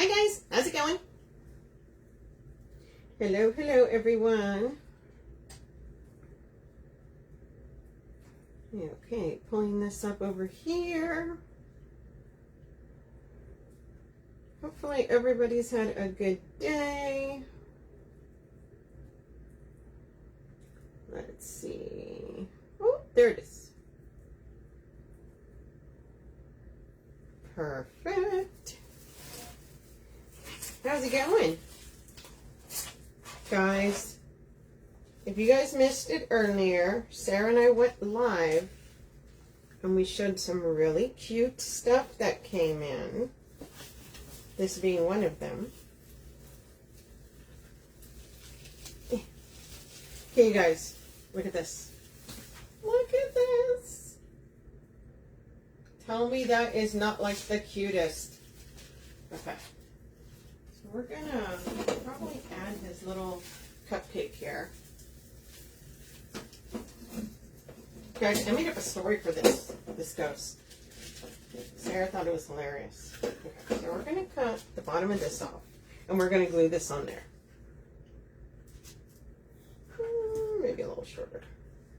Hi guys, how's it going? Hello, hello everyone. Okay, pulling this up over here. Hopefully everybody's had a good day. Let's see. Oh, there it is. Perfect. How's it going? Guys, if you guys missed it earlier, Sarah and I went live and we showed some really cute stuff that came in. This being one of them. Okay, you guys, look at this. Look at this. Tell me that is not like the cutest. Okay. So we're gonna probably add his little cupcake here. Guys, I made up a story for this ghost. Sarah thought it was hilarious. Okay, so we're gonna cut the bottom of this off and we're gonna glue this on there. Maybe a little shorter.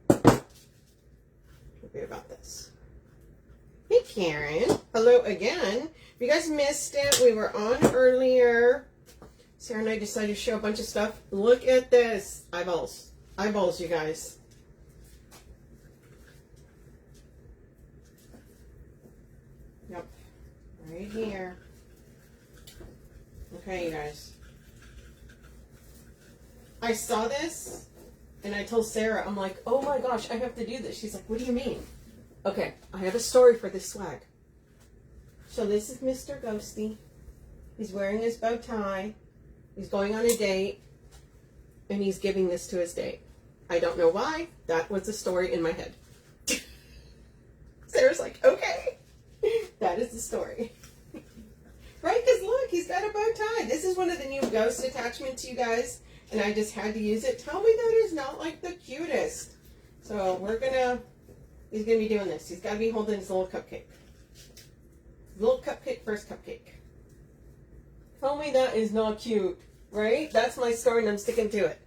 It'll be about this. Hey Karen, hello again. If you guys missed it, we were on earlier. Sarah and I decided to show a bunch of stuff. Look at this. Eyeballs. Eyeballs, you guys. Yep. Right here. Okay, you guys. I saw this and I told Sarah, I'm like, oh my gosh, I have to do this. She's like, what do you mean? Okay, I have a story for this swag. So this is Mr. Ghosty. He's wearing his bow tie. He's going on a date. And he's giving this to his date. I don't know why. That was the story in my head. Sarah's like, okay. That is the story. Right? Because look, he's got a bow tie. This is one of the new ghost attachments, you guys. And I just had to use it. Tell me that is not like the cutest. So we're gonna, he's gonna be doing this. He's gotta be holding his little cupcake. Little cupcake, first cupcake. Tell me that is not cute, right? That's my story and I'm sticking to it.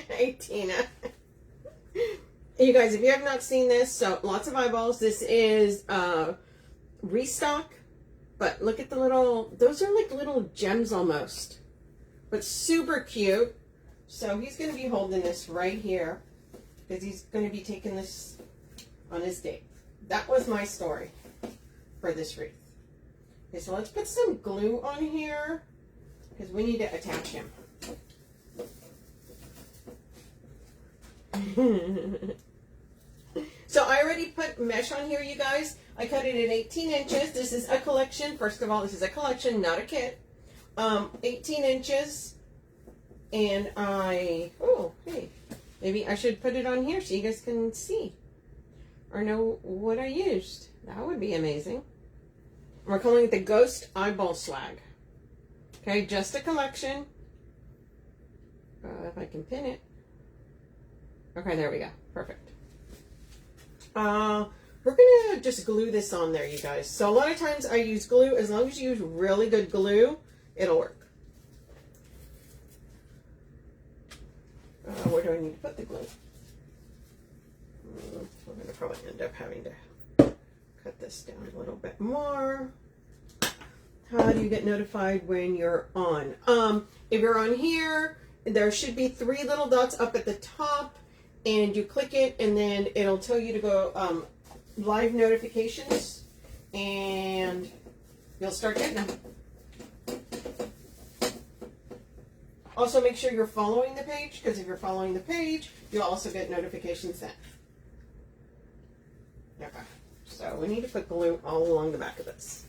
Hey, Tina. You guys, if you have not seen this, so lots of eyeballs. This is restock, but look at the little, those are like little gems almost. But super cute. So he's going to be holding this right here because he's going to be taking this on his date. That was my story for this wreath. Okay, so let's put some glue on here because we need to attach him. So I already put mesh on here, you guys. I cut it at 18 inches. This is a collection. First of all, this is a collection, not a kit. 18 inches, and oh, hey, maybe I should put it on here so you guys can see or know what I used. That would be amazing. We're calling it the Ghost Eyeball Swag. Okay, just a collection. If I can pin it. Okay, there we go. Perfect. We're gonna just glue this on there, you guys. So a lot of times I use glue. As long as you use really good glue, it'll work. Where do I need to put the glue? We're going to probably end up having to cut this down a little bit more. How do you get notified when you're on? If you're on here, there should be 3 little dots up at the top, and you click it, and then it'll tell you to go live notifications, and you'll start getting them. Also, make sure you're following the page, because if you're following the page, you'll also get notifications then. Okay, so we need to put glue all along the back of this.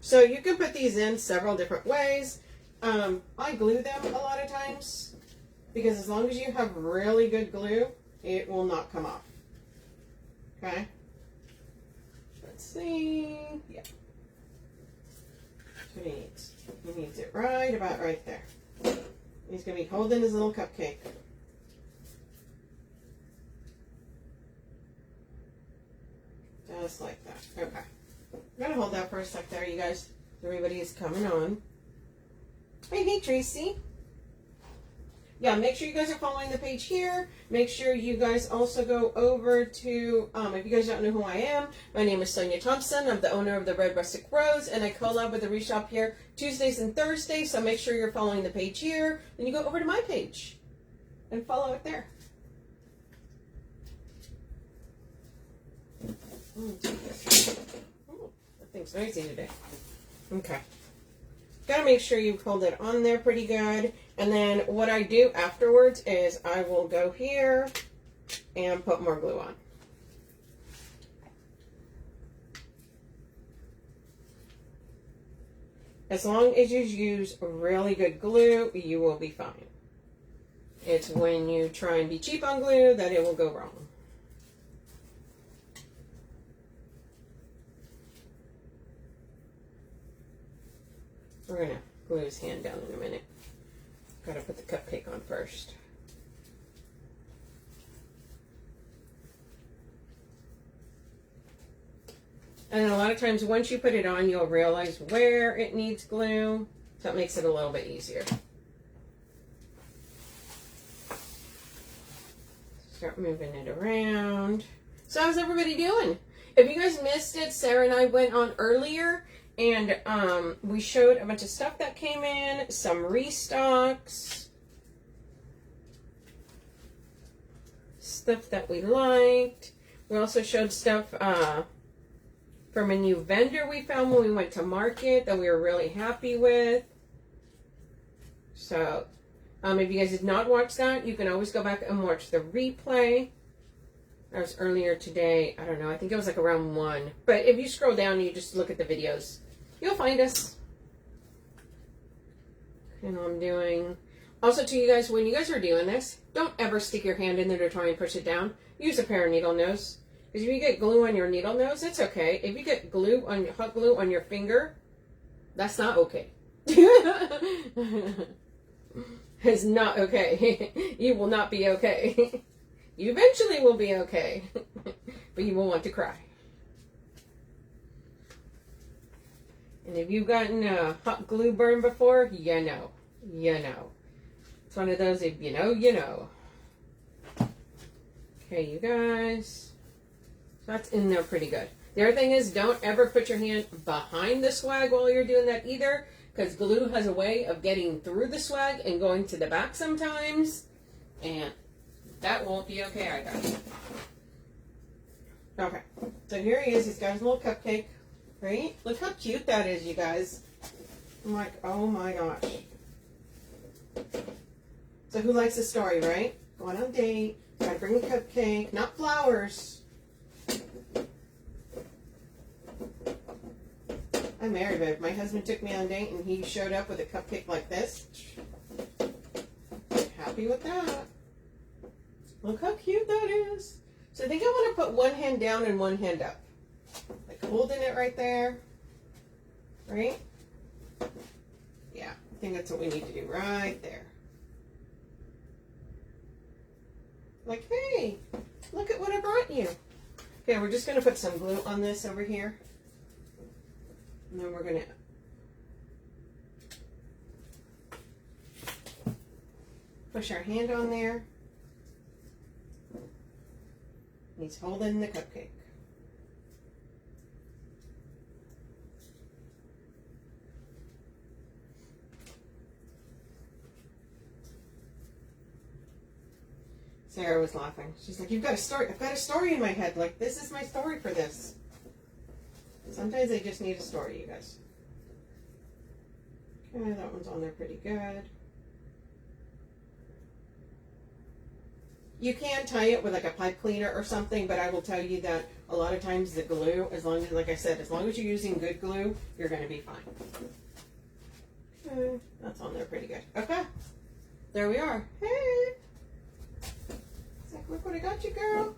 So you can put these in several different ways. I glue them a lot of times, because as long as you have really good glue, it will not come off. Okay. Let's see. Yeah. That's what he needs. He needs it right about right there. He's going to be holding his little cupcake. Just like that. Okay. I'm going to hold that for a sec there, you guys. Everybody is coming on. Hey, Tracy. Yeah, make sure you guys are following the page here. Make sure you guys also go over to, if you guys don't know who I am, my name is Sonia Thompson. I'm the owner of the Red Rustic Rose, and I collab with the Wreath Shop here Tuesdays and Thursdays, so make sure you're following the page here. Then you go over to my page and follow it there. Oh, that thing's noisy today. Okay. Gotta make sure you hold it on there pretty good. And then what I do afterwards is I will go here and put more glue on. As long as you use really good glue, you will be fine. It's when you try and be cheap on glue that it will go wrong. We're going to glue his hand down in a minute. Got to put the cupcake on first. And a lot of times once you put it on, you'll realize where it needs glue. So it makes it a little bit easier. Start moving it around. So how's everybody doing? If you guys missed it, Sarah and I went on earlier. And we showed a bunch of stuff that came in, some restocks, stuff that we liked. We also showed stuff from a new vendor we found when we went to market that we were really happy with. So if you guys did not watch that, you can always go back and watch the replay. That was earlier today. I don't know. I think it was like around 1. But if you scroll down and you just look at the videos, you'll find us. And I'm doing. Also to you guys, when you guys are doing this, don't ever stick your hand in there to try and push it down. Use a pair of needle nose. Because if you get glue on your needle nose, it's okay. If you get glue on hot glue on your finger, that's not okay. It's not okay. You will not be okay. You eventually will be okay. But you will want to cry. And if you've gotten a hot glue burn before, you know. You know. It's one of those, if you know, you know. Okay, you guys. So that's in there pretty good. The other thing is, don't ever put your hand behind the swag while you're doing that either. Because glue has a way of getting through the swag and going to the back sometimes. And that won't be okay either. Okay. So here he is. He's got his little cupcake. Right? Look how cute that is, you guys. I'm like, oh my gosh. So who likes a story, right? Going on a date, gotta bring a cupcake, not flowers. I'm married, babe. My husband took me on a date and he showed up with a cupcake like this. Happy with that. Look how cute that is. So I think I want to put one hand down and one hand up. Like holding it right there. Right? Yeah, I think that's what we need to do right there. Like, hey, look at what I brought you. Okay, we're just going to put some glue on this over here. And then we're going to push our hand on there. And he's holding the cupcake. Sarah was laughing. She's like, you've got a story. I've got a story in my head. Like, this is my story for this. Sometimes they just need a story, you guys. Okay, that one's on there pretty good. You can tie it with like a pipe cleaner or something, but I will tell you that a lot of times the glue, as long as, like I said, as long as you're using good glue, you're going to be fine. Okay, that's on there pretty good. Okay, there we are. Hey! It's like, look what I got you, girl.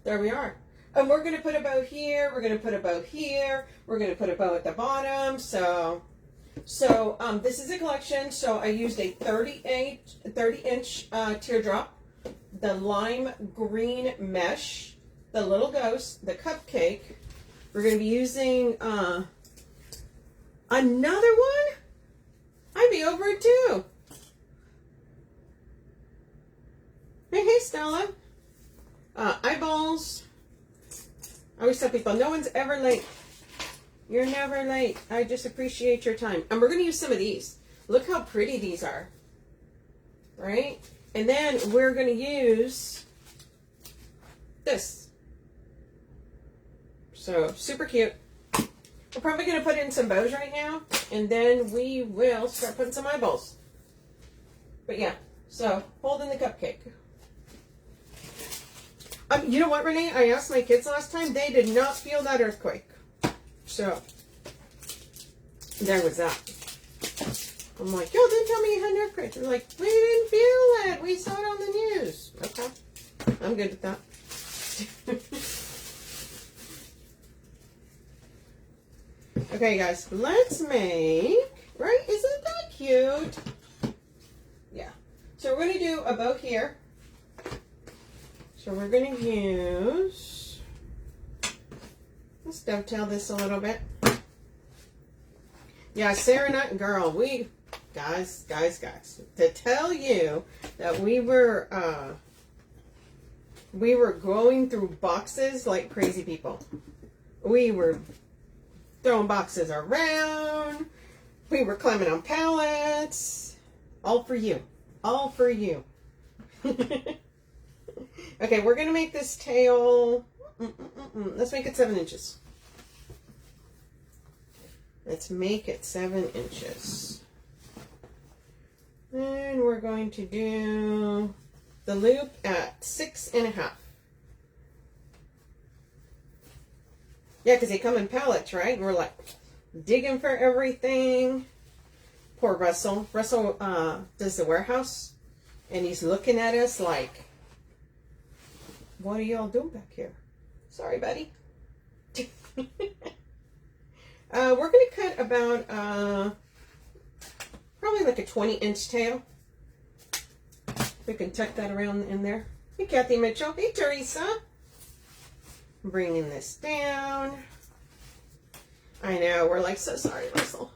There we are. And we're going to put a bow here. We're going to put a bow here. We're going to put a bow at the bottom. So this is a collection. So I used a 30-inch teardrop, the lime green mesh, the little ghost, the cupcake. We're going to be using another one. I'd be over it too. Hey, Stella. Eyeballs. I always tell people, no one's ever late. You're never late. I just appreciate your time. And we're going to use some of these. Look how pretty these are. Right? And then we're going to use this. So, super cute. We're probably going to put in some bows right now. And then we will start putting some eyeballs. But yeah. So, holding the cupcake. You know what, Renee? I asked my kids last time. They did not feel that earthquake. So, there was that. I'm like, yo, didn't tell me you had an earthquake. They're like, we didn't feel it. We saw it on the news. Okay. I'm good with that. Okay, guys. Let's make, right? Isn't that cute? Yeah. So, we're going to do a bow here. So we're going to use, let's dovetail this a little bit. Yeah, Sarah Nut Girl, guys, to tell you that we were going through boxes like crazy people. We were throwing boxes around. We were climbing on pallets. All for you. All for you. Okay, we're going to make this tail, let's make it 7 inches. Let's make it 7 inches. Then we're going to do the loop at 6.5. Yeah, because they come in pallets, right? And we're like digging for everything. Poor Russell. Russell does the warehouse, and he's looking at us like, what are y'all doing back here? Sorry, buddy. We're going to cut about probably like a 20-inch tail. We can tuck that around in there. Hey, Kathy Mitchell. Hey, Teresa. Bringing this down. I know. We're like, so sorry, Russell.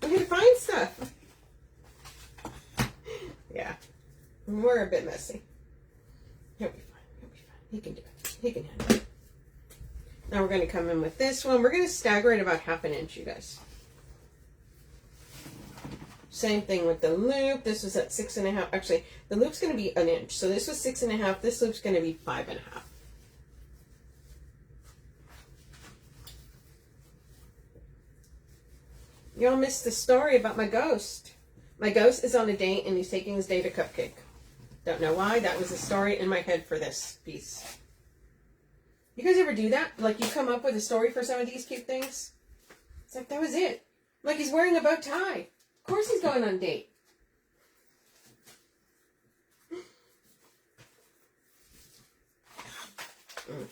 We had to find stuff. Yeah. We're a bit messy. He'll be fine. He'll be fine. He can do it. He can handle it. Now we're going to come in with this one. We're going to stagger it about 1/2 inch, you guys. Same thing with the loop. This was at 6.5. Actually, the loop's going to be 1 inch. So this was 6.5. This loop's going to be 5.5. Y'all missed the story about my ghost. My ghost is on a date and he's taking his date to Cupcake. Don't know why. That was the story in my head for this piece. You guys ever do that? Like you come up with a story for some of these cute things? It's like, that was it. Like he's wearing a bow tie. Of course he's going on a date.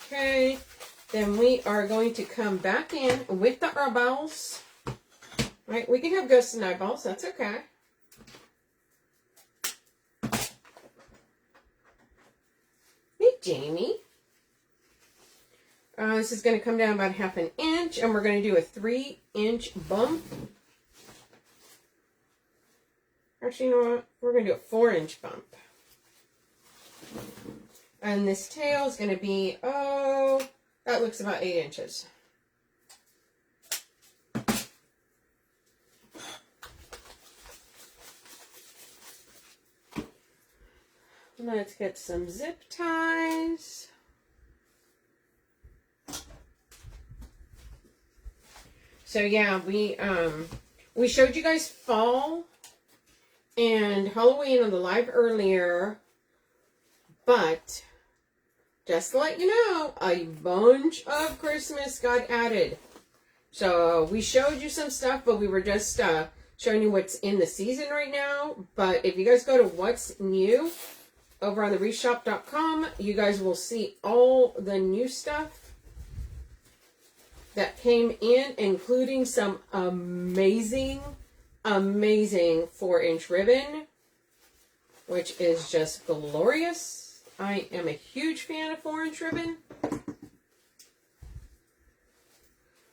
Okay. Then we are going to come back in with the eyeballs. Right? We can have ghosts and eyeballs. That's okay. Hey, Jamie. This is going to come down about 1/2 inch, and we're going to do a 3-inch bump. Actually, you know what? We're going to do a 4-inch bump. And this tail is going to be, oh, that looks about 8 inches. Let's get some zip ties. So yeah, we showed you guys fall and Halloween on the live earlier, but just to let you know, a bunch of Christmas got added. So we showed you some stuff, but we were just showing you what's in the season right now. But if you guys go to what's new over on the wreathshop.com, you guys will see all the new stuff that came in, including some amazing 4-inch ribbon, which is just glorious. I am a huge fan of 4-inch ribbon.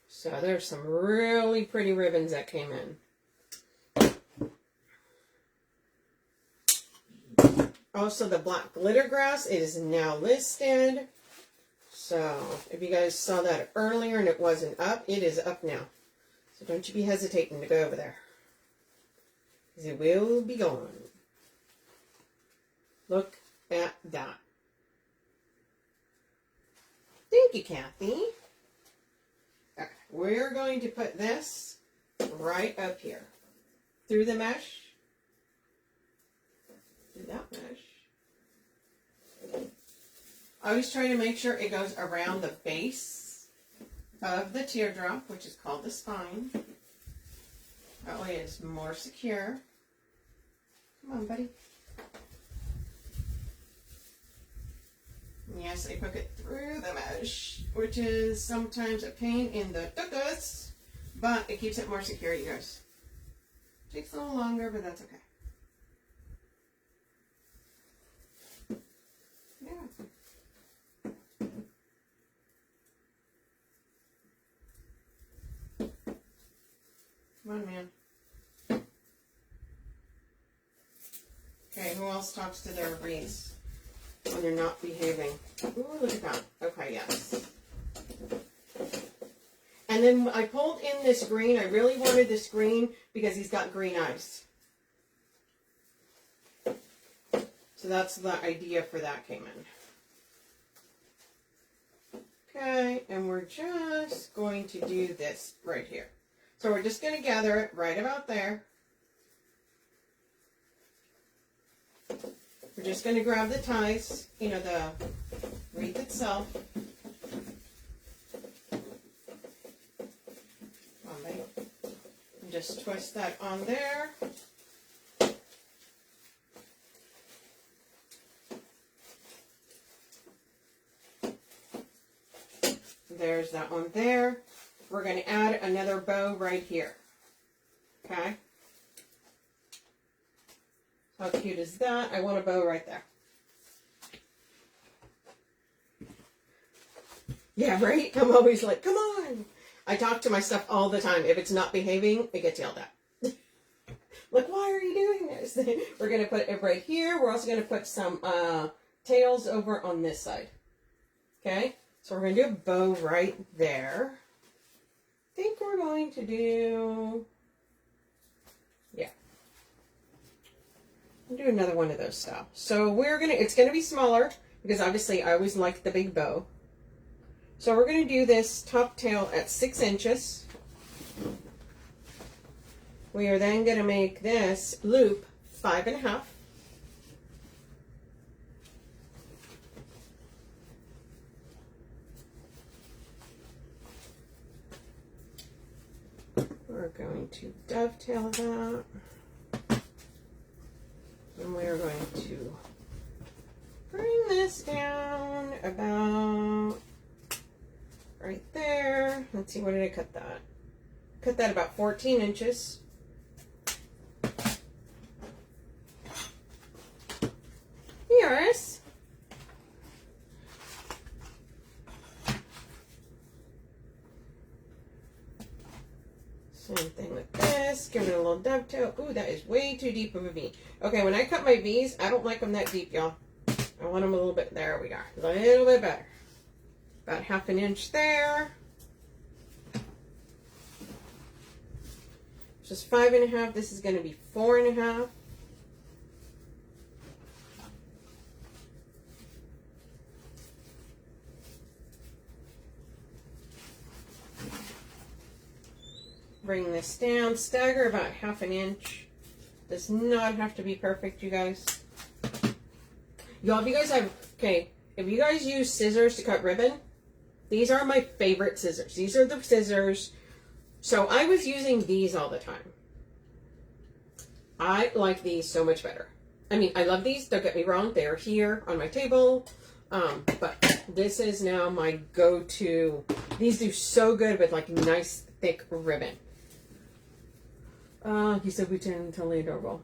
So there's some really pretty ribbons that came in. Also, the black glitter grass is now listed. So if you guys saw that earlier and it wasn't up, it is up now. So don't you be hesitating to go over there, because it will be gone. Look at that. Thank you, Kathy. Okay, we're going to put this right up here. Through the mesh. Through that mesh. I always try to make sure it goes around the base of the teardrop, which is called the spine. That way it's more secure. Come on, buddy. Yes, I poke it through the mesh, which is sometimes a pain in the tuckus, but it keeps it more secure, you guys. Takes a little longer, but that's okay. Yeah. Come on, man. Okay, who else talks to their wreaths when they're not behaving? Ooh, look at that. Okay, yes. And then I pulled in this green. I really wanted this green because he's got green eyes. So that's the idea for that came in. Okay, and we're just going to do this right here. So we're just going to gather it right about there. We're just going to grab the ties, you know, the wreath itself. Come on, babe. And just twist that on there. There's that one there. We're going to add another bow right here. Okay. How cute is that? I want a bow right there. Yeah, right? I'm always like, come on. I talk to my stuff all the time. If it's not behaving, it gets yelled at. Like, why are you doing this? We're going to put it right here. We're also going to put some tails over on this side. Okay? So we're going to do a bow right there. I think we're going to do, yeah. I'll do another one of those style. So we're going to, it's going to be smaller because obviously I always like the big bow. So we're going to do this top tail at 6 inches. We are then going to make this loop 5.5. We're going to dovetail that. And we're going to bring this down about right there. Let's see, what did I cut that? Cut that about 14 inches. Yours. Same thing with this. Give it a little dovetail. Ooh, that is way too deep of a V. Okay, when I cut my V's, I don't like them that deep, y'all. I want them a little bit, there we go. A little bit better. About 1/2 inch there. Just 5.5. This is going to be 4.5. Bring this down, stagger about 1/2 inch. Does not have to be perfect, you guys. Y'all, if you guys have, okay, if you guys use scissors to cut ribbon, these are my favorite scissors. These are the scissors. So I was using these all the time. I like these so much better. I mean, I love these. Don't get me wrong. They are here on my table. But this is now my go-to. These do so good with like nice thick ribbon. He said we turn totally adorable.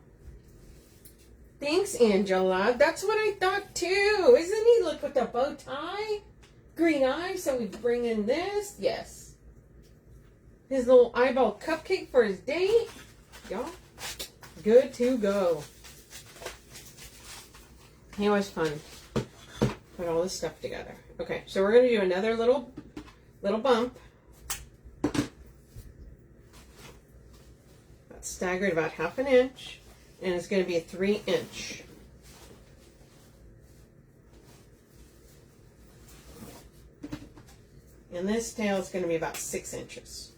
Thanks, Angela. That's what I thought too. Isn't he? Look with the bow tie. Green eye. So we bring in this. Yes. His little eyeball cupcake for his date. Y'all. Good to go. It was fun. Put all this stuff together. Okay, so we're going to do another little bump. That's staggered about 1/2 inch. And it's going to be a 3-inch. And this tail is going to be about 6 inches.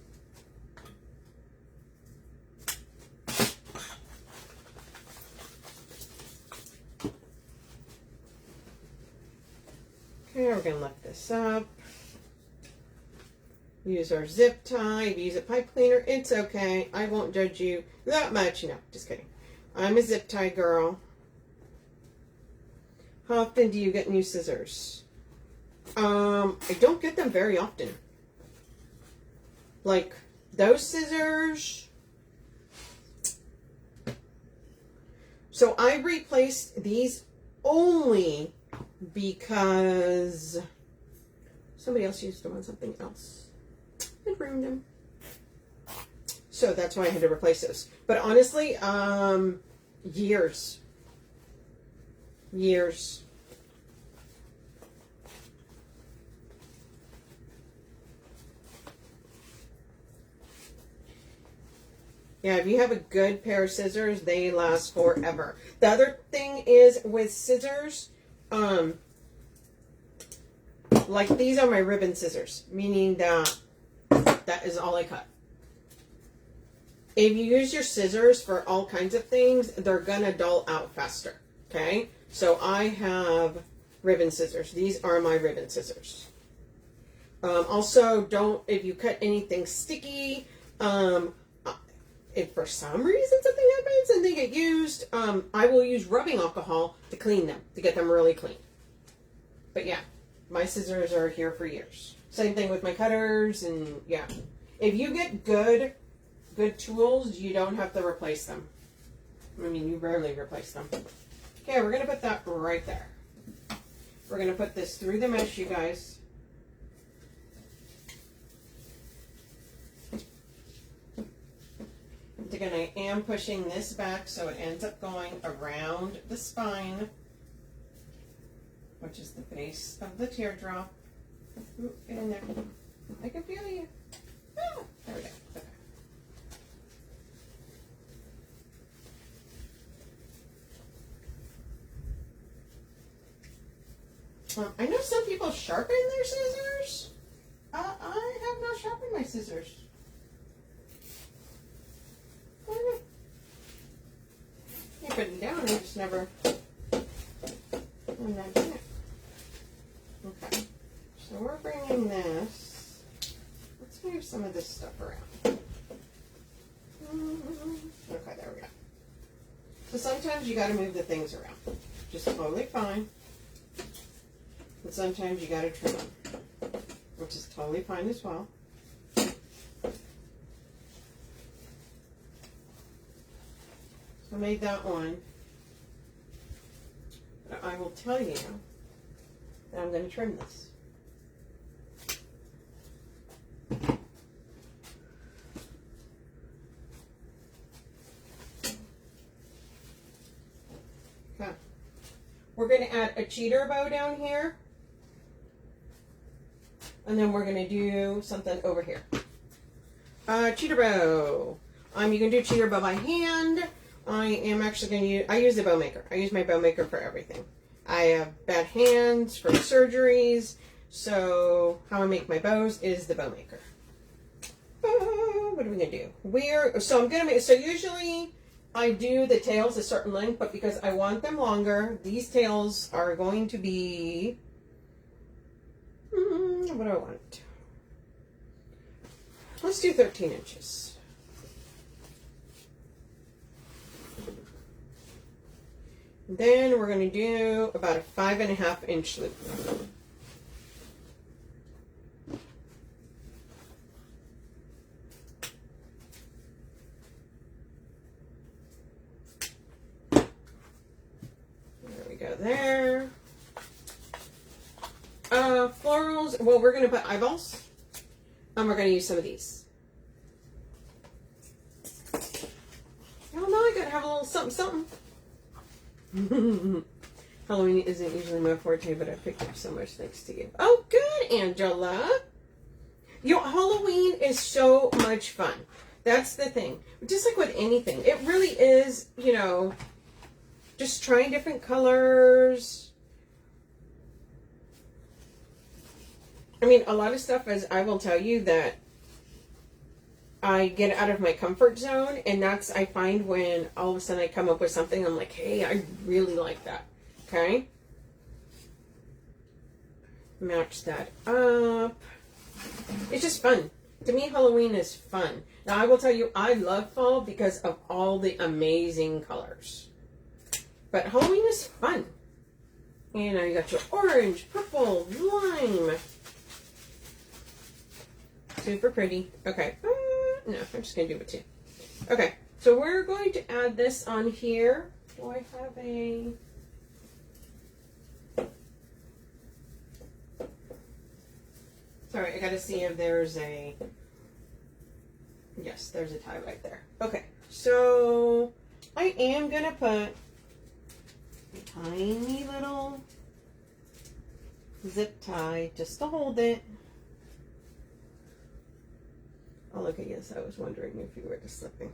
Okay, we're going to lift this up. Use our zip tie. If you use a pipe cleaner, it's okay. I won't judge you that much. No, just kidding. I'm a zip tie girl. How often do you get new scissors? I don't get them very often. Like those scissors. So I replaced these only because somebody else used them on something else and ruined them. So that's why I had to replace those. But honestly, years. Yeah, if you have a good pair of scissors, they last forever. The other thing is with scissors, like these are my ribbon scissors, meaning that is all I cut. If you use your scissors for all kinds of things, they're gonna dull out faster, okay? So I have ribbon scissors. These are my ribbon scissors. Also, if you cut anything sticky, if for some reason something happens and they get used, I will use rubbing alcohol to clean them, to get them really clean. But yeah, my scissors are here for years. Same thing with my cutters, and yeah. If you get good tools, you don't have to replace them. I mean, you rarely replace them. Okay, we're going to put that right there. We're going to put this through the mesh, you guys. Again, I am pushing this back so it ends up going around the spine, which is the base of the teardrop. Ooh, get in there. I can feel you. Ah, there we go. Okay. I know some people sharpen their scissors. I have not sharpened my scissors. You put it down, I just never. I'm not doing it. Okay. So we're bringing this. Let's move some of this stuff around. Okay, there we go. So sometimes you got to move the things around. Just totally fine. And sometimes you got to trim them, which is totally fine as well. So I made that one. But I will tell you that I'm going to trim this. Okay. We're going to add a cheater bow down here. And then we're going to do something over here. Cheater bow. You can do cheater bow by hand. I am actually going to use, I use the bow maker. I use my bow maker for everything. I have bad hands for surgeries. So how I make my bows is the bow maker. What are we going to do? So I'm going to make, so usually I do the tails a certain length, but because I want them longer, these tails are going to be, what do I want? Let's do 13 inches. Then we're going to do about a 5.5 inch loop. There we go there. Florals, well, we're going to put eyeballs. And we're going to use some of these. Oh no, I got to have a little something, something. Halloween isn't usually my forte, but I picked up so much thanks to you. Oh, good, Angela. Halloween is so much fun. That's the thing. Just like with anything, it really is, just trying different colors. I mean, a lot of stuff, as I will tell you, that I get out of my comfort zone, and that's, I find, when all of a sudden I come up with something, I'm like, hey, I really like that. Okay? Match that up. It's just fun. To me, Halloween is fun. Now, I will tell you, I love fall because of all the amazing colors. But Halloween is fun. You got your orange, purple, lime. Super pretty. Okay. No, I'm just going to do it too. Okay. So we're going to add this on here. Do I have a... Sorry, I got to see if there's a... Yes, there's a tie right there. Okay. So I am going to put a tiny little zip tie just to hold it. Oh, look at yes, I was wondering if you were just slipping.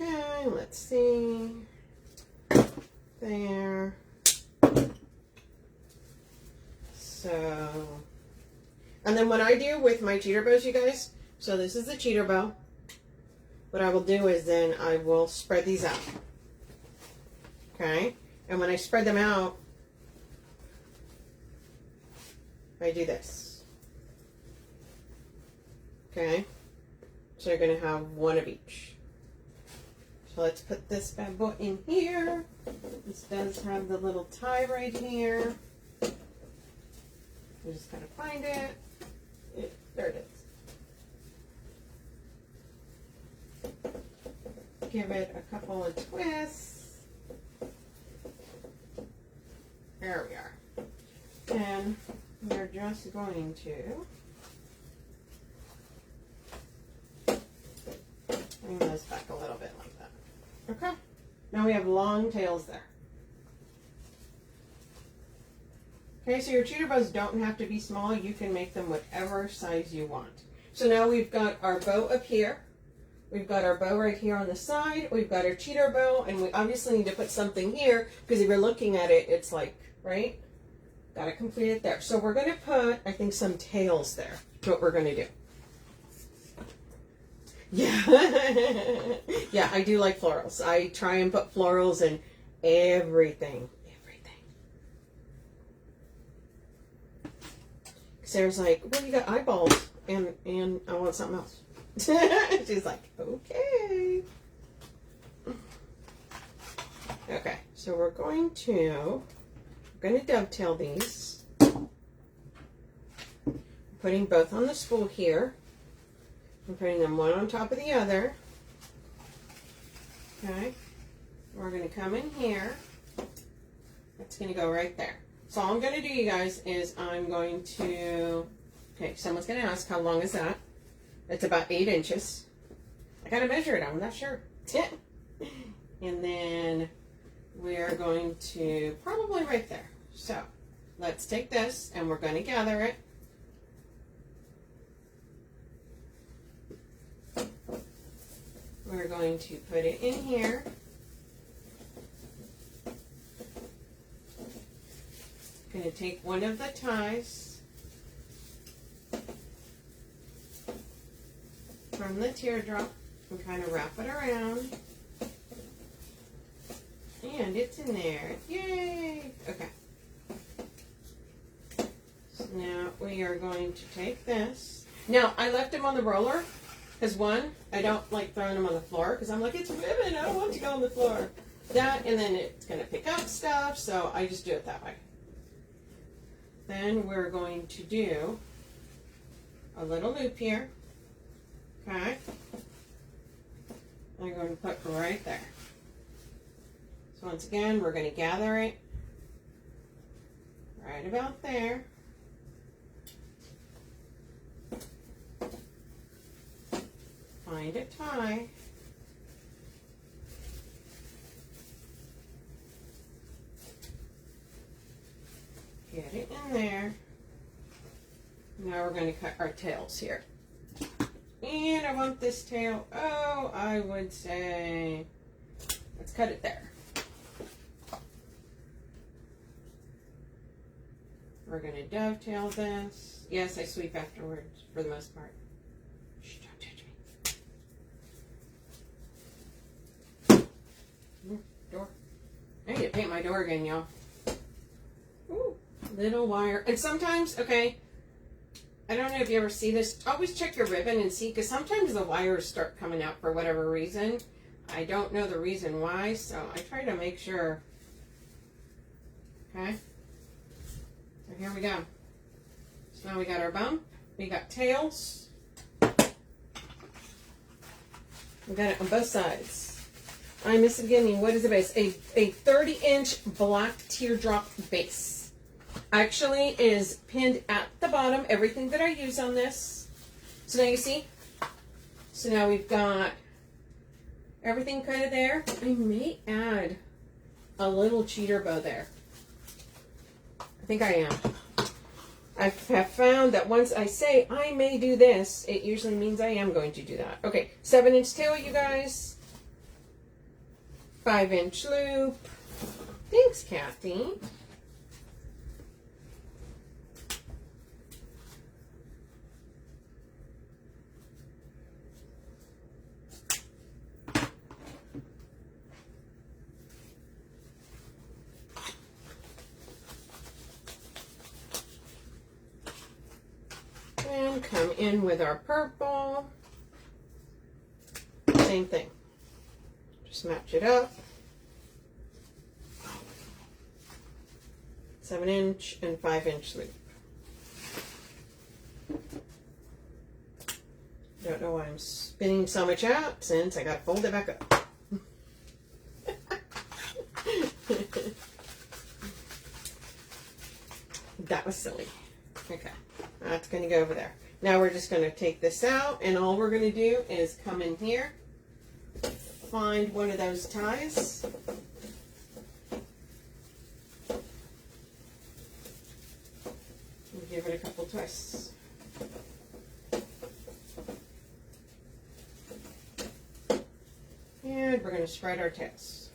Okay, let's see. There. So, and then what I do with my cheater bows, you guys, so this is the cheater bow. What I will do is then I will spread these out. Okay? And when I spread them out, I do this. Okay? So you're going to have one of each. So let's put this bad boy in here. This does have the little tie right here. You just kind of find it. There it is. Give it a couple of twists. There we are. And we're just going to bring this back a little bit like that. Okay. Now we have long tails there. Okay, so your cheater bows don't have to be small. You can make them whatever size you want. So now we've got our bow up here. We've got our bow right here on the side. We've got our cheater bow, and we obviously need to put something here because if you're looking at it, it's like, right? Got to complete it there. So we're going to put, I think, some tails there. That's what we're going to do. Yeah. Yeah, I do like florals. I try and put florals in everything. Sarah's like, well, you got eyeballs, and I want something else. She's like, okay. Okay, so we're going to dovetail these. Putting both on the spool here. I'm putting them one on top of the other. Okay, we're going to come in here. It's going to go right there. So all I'm going to do, you guys, is I'm going to, okay, someone's going to ask, how long is that? It's about 8 inches. I got to measure it. I'm not sure. And then we're going to, probably right there. So let's take this and we're going to gather it. We're going to put it in here. Going to take one of the ties from the teardrop and kind of wrap it around. And it's in there. Yay! Okay. So now we are going to take this. Now, I left them on the roller because one, I don't like throwing them on the floor because I'm like, it's ribbon, I don't want to go on the floor. That, and then it's going to pick up stuff, so I just do it that way. Then we're going to do a little loop here. Okay. I'm going to put right there. So once again, we're going to gather it right about there. Find a tie. Get it in there. Now we're going to cut our tails here. And I want this tail, oh, I would say, let's cut it there. We're going to dovetail this. Yes, I sweep afterwards for the most part. Shh, don't touch me. Door. I need to paint my door again, y'all. Ooh, little wire. And sometimes, okay, I don't know if you ever see this. Always check your ribbon and see, because sometimes the wires start coming out for whatever reason. I don't know the reason why, so I try to make sure. Okay. So here we go. So now we got our bump. We got tails. We got it on both sides. I'm missing again. What is the base? A 30-inch black teardrop base. Actually is pinned at the bottom, everything that I use on this. So now you see, so now we've got everything kind of there. I may add a little cheater bow there. I think I am. I have found that once I say I may do this, it usually means I am going to do that. Okay, 7-inch tail, you guys. 5-inch loop. Thanks, Kathy. And come in with our purple. Same thing. Just match it up. 7-inch and 5-inch loop. Don't know why I'm spinning so much out since I got to fold it back up. That was silly. Okay. That's going to go over there. Now we're just going to take this out, and all we're going to do is come in here, find one of those ties, and give it a couple twists. And we're going to spread our tails.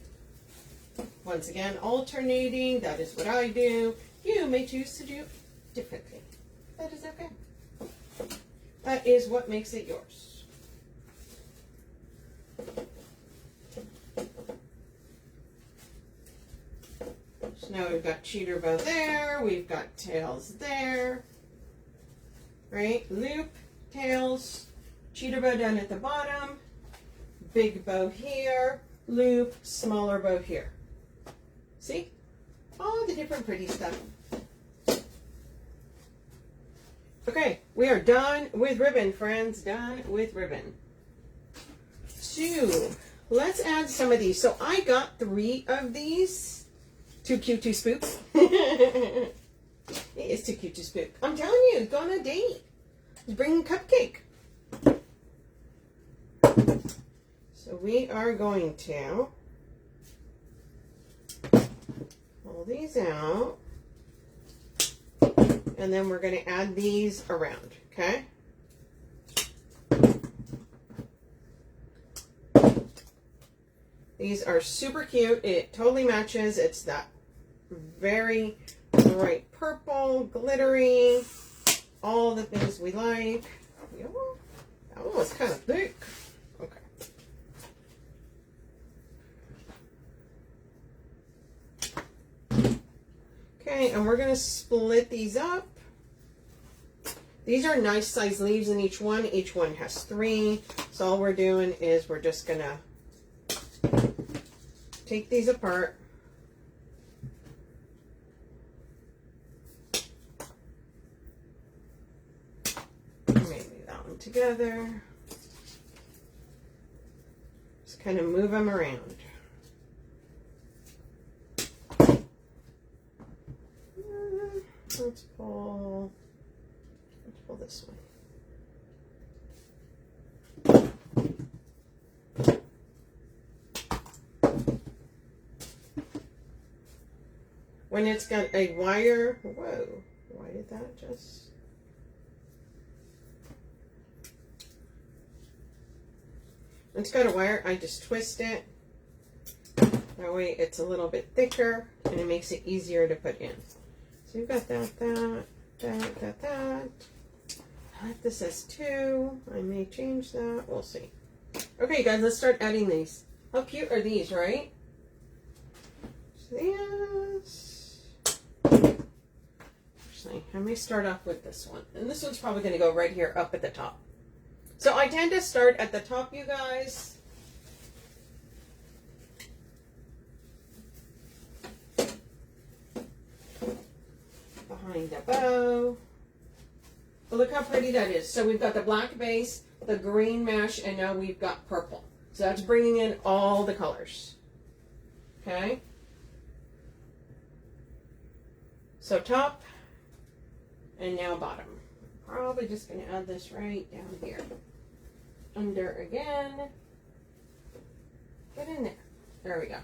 Once again, alternating. That is what I do. You may choose to do differently. That is okay. That is what makes it yours. So now we've got cheater bow there. We've got tails there. Right? Loop, tails, cheater bow down at the bottom, big bow here, loop, smaller bow here. See? All the different pretty stuff. Okay, we are done with ribbon, friends. Done with ribbon. So, let's add some of these. So, I got 3 of these. Too cute to spook. It is too cute to spook. I'm telling you, go on a date. Bring a cupcake. So, we are going to pull these out. And then we're going to add these around, okay? These are super cute. It totally matches. It's that very bright purple, glittery, all the things we like. That one was kind of thick. Okay. Okay, and we're going to split these up. These are nice size leaves in each one. Each one has 3. So all we're doing is we're just gonna take these apart. Maybe that one together. Just kind of move them around. Let's pull this one. When it's got a wire, whoa, why did that just? When it's got a wire, I just twist it. That way it's a little bit thicker and it makes it easier to put in. So you've got that. I like this as 2. I may change that. We'll see. Okay, guys, let's start adding these. How cute are these, right? Yes. Actually, I may start off with this one. And this one's probably going to go right here up at the top. So I tend to start at the top, you guys. Behind the bow. But look how pretty that is. So we've got the black base, the green mesh, and now we've got purple. So that's bringing in all the colors. Okay. So top, and now bottom. Probably just going to add this right down here. Under again. Get in there. There we go.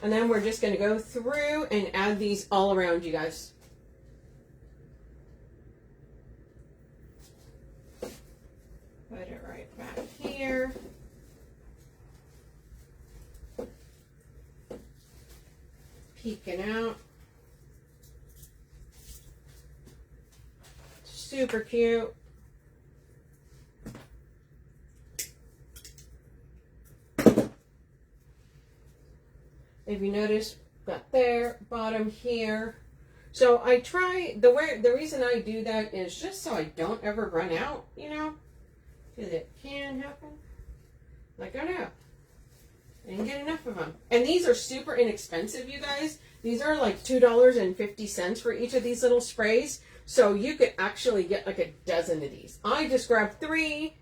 And then we're just going to go through and add these all around, you guys. Put it right back here. Peeking out. Super cute. If you notice, got there, bottom here. So I try, the reason I do that is just so I don't ever run out, you know, because it can happen. Like, oh no, I didn't get enough of them. And these are super inexpensive, you guys. These are like $2.50 for each of these little sprays. So you could actually get like a dozen of these. I just grabbed 3.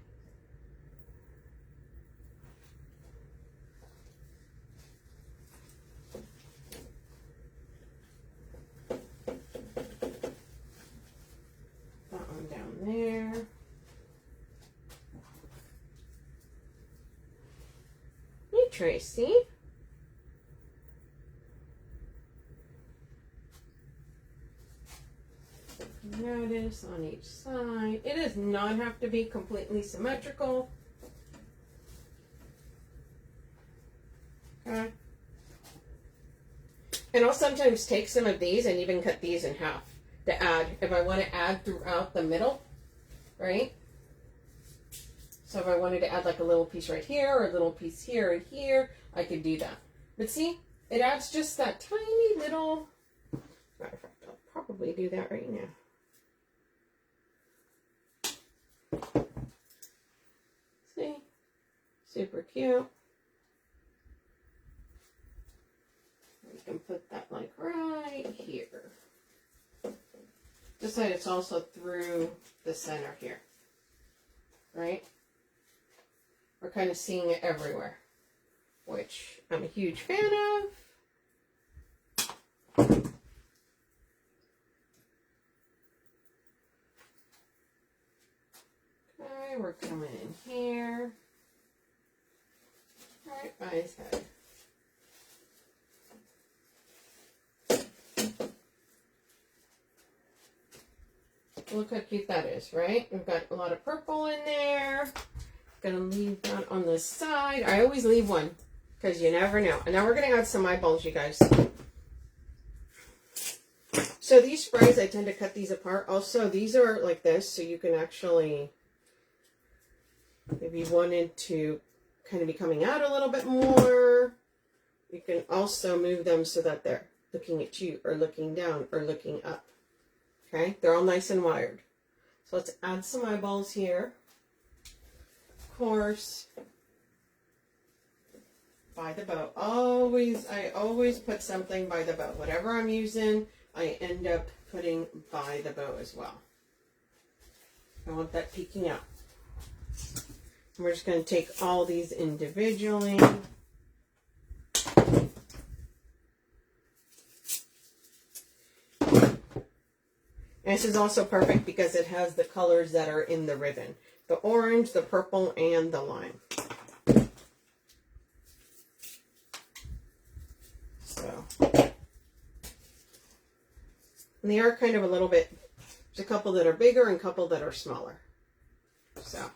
There. Hey, Tracy. Notice on each side. It does not have to be completely symmetrical. Okay. And I'll sometimes take some of these and even cut these in half to add, if I want to add throughout the middle. Right? So if I wanted to add like a little piece right here or a little piece here and here, I could do that. But see, it adds just that tiny little, matter of fact, I'll probably do that right now. See? Super cute. We can put that like right here. Just so it's also through the center here, right? We're kind of seeing it everywhere, which I'm a huge fan of. Okay, we're coming in here, right by his head. Look how cute that is, right? We've got a lot of purple in there. Gonna leave that on the side. I always leave one because you never know. And now we're gonna add some eyeballs, you guys. So these sprays, I tend to cut these apart. Also, these are like this, so you can actually, if you wanted to kind of be coming out a little bit more, You can also move them so that they're looking at you or looking down or looking up. Okay, they're all nice and wired. So let's add some eyeballs here. Of course, by the bow. I always put something by the bow. Whatever I'm using, I end up putting by the bow as well. I want that peeking out. And we're just going to take all these individually. And this is also perfect because it has the colors that are in the ribbon. The orange, the purple, and the lime. So, and they are kind of a little bit, there's a couple that are bigger and a couple that are smaller. So,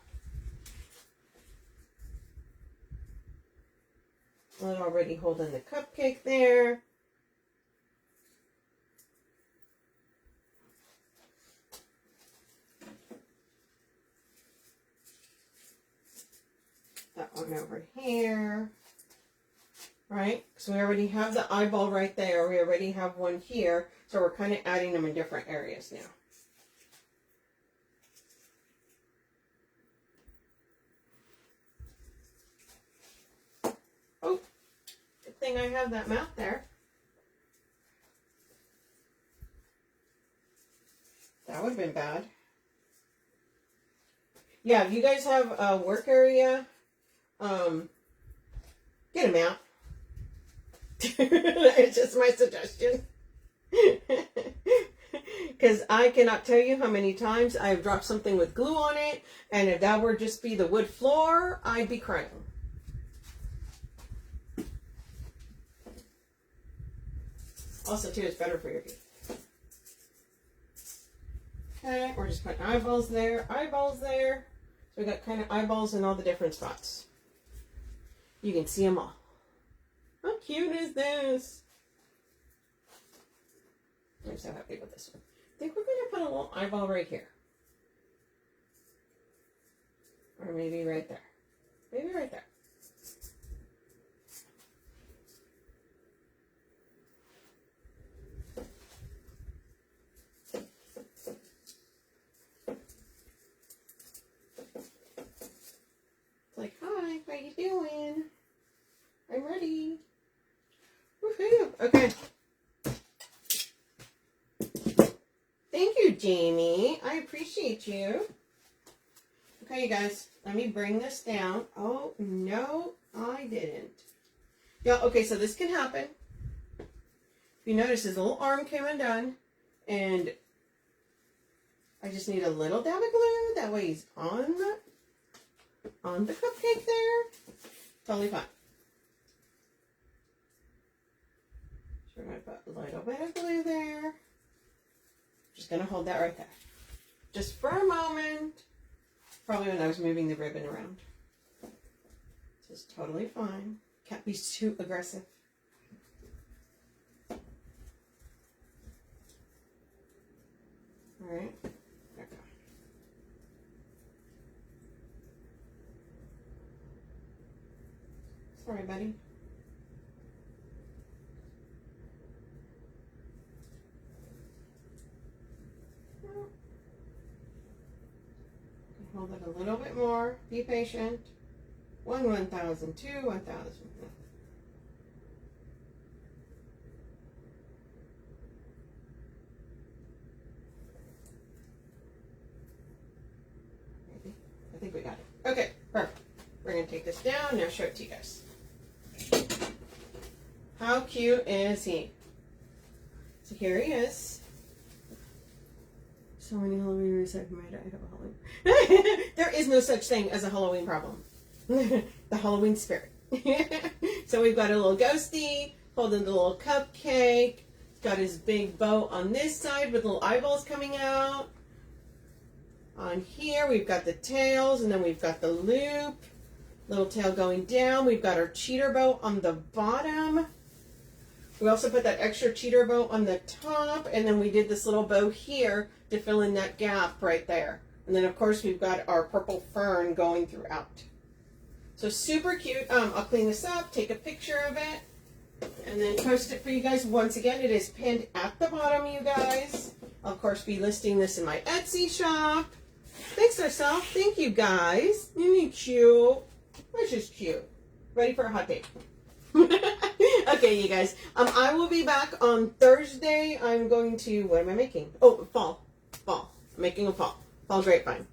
I'm already holding the cupcake there. That one over here. Right? So we already have the eyeball right there. We already have one here. So we're kind of adding them in different areas now. Oh, good thing I have that mouth there. That would have been bad. Yeah, if you guys have a work area, get a mat. It's just my suggestion. Because I cannot tell you how many times I've dropped something with glue on it, and if that were just be the wood floor, I'd be crying. Also, too, it's better for your feet. Okay, we're just putting eyeballs there, eyeballs there. So we got kind of eyeballs in all the different spots. You can see them all. How cute is this? I'm so happy with this one. I think we're going to put a little eyeball right here. Or maybe right there. Maybe right there. It's like, hi, how you doing? I'm ready. Woohoo! Okay. Thank you, Jamie. I appreciate you. Okay, you guys, let me bring this down. Oh, no, I didn't. Yeah, okay, so this can happen. If you notice, his little arm came undone, and I just need a little dab of glue. That way he's on the cupcake there. Totally fine. So we're going to put a little bit of glue there. Just going to hold that right there. Just for a moment. Probably when I was moving the ribbon around. This is totally fine. Can't be too aggressive. Alright. Okay. Sorry, buddy. Hold it a little bit more. Be patient. 1,000, 2, 1,000. Maybe. I think we got it. Okay, perfect. We're going to take this down. Now show it to you guys. How cute is he? So here he is. So many Halloween aside from my I have a Halloween. There is no such thing as a Halloween problem. The Halloween spirit. So we've got a little ghosty holding the little cupcake. He's got his big bow on this side with little eyeballs coming out. On here we've got the tails, and then we've got the loop. Little tail going down. We've got our cheater bow on the bottom. We also put that extra cheater bow on the top, and then we did this little bow here to fill in that gap right there. And then of course we've got our purple fern going throughout. So super cute. I'll clean this up, take a picture of it. And then post it for you guys. Once again, it is pinned at the bottom, you guys. I'll, of course, be listing this in my Etsy shop. Thanks, ourselves. Thank you, guys. Isn't he cute? That's just cute. Ready for a hot date. Okay, you guys. I will be back on Thursday. I'm going to, what am I making? Oh, fall. I'm making a fall grapevine.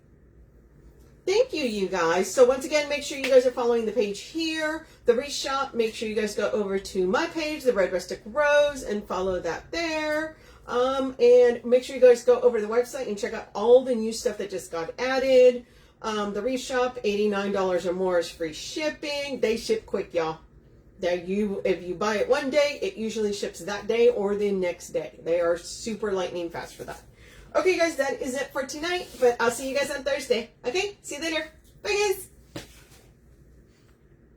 Thank you, you guys. So once again, make sure you guys are following the page here, the Wreath Shop. Make sure you guys go over to my page, the Red Rustic Rose, and follow that there. And make sure you guys go over to the website and check out all the new stuff that just got added. The Wreath Shop, $89 or more is free shipping. They ship quick, y'all. If you buy it one day, it usually ships that day or the next day. They are super lightning fast for that. Okay, guys, that is it for tonight, but I'll see you guys on Thursday. Okay, see you later. Bye, guys.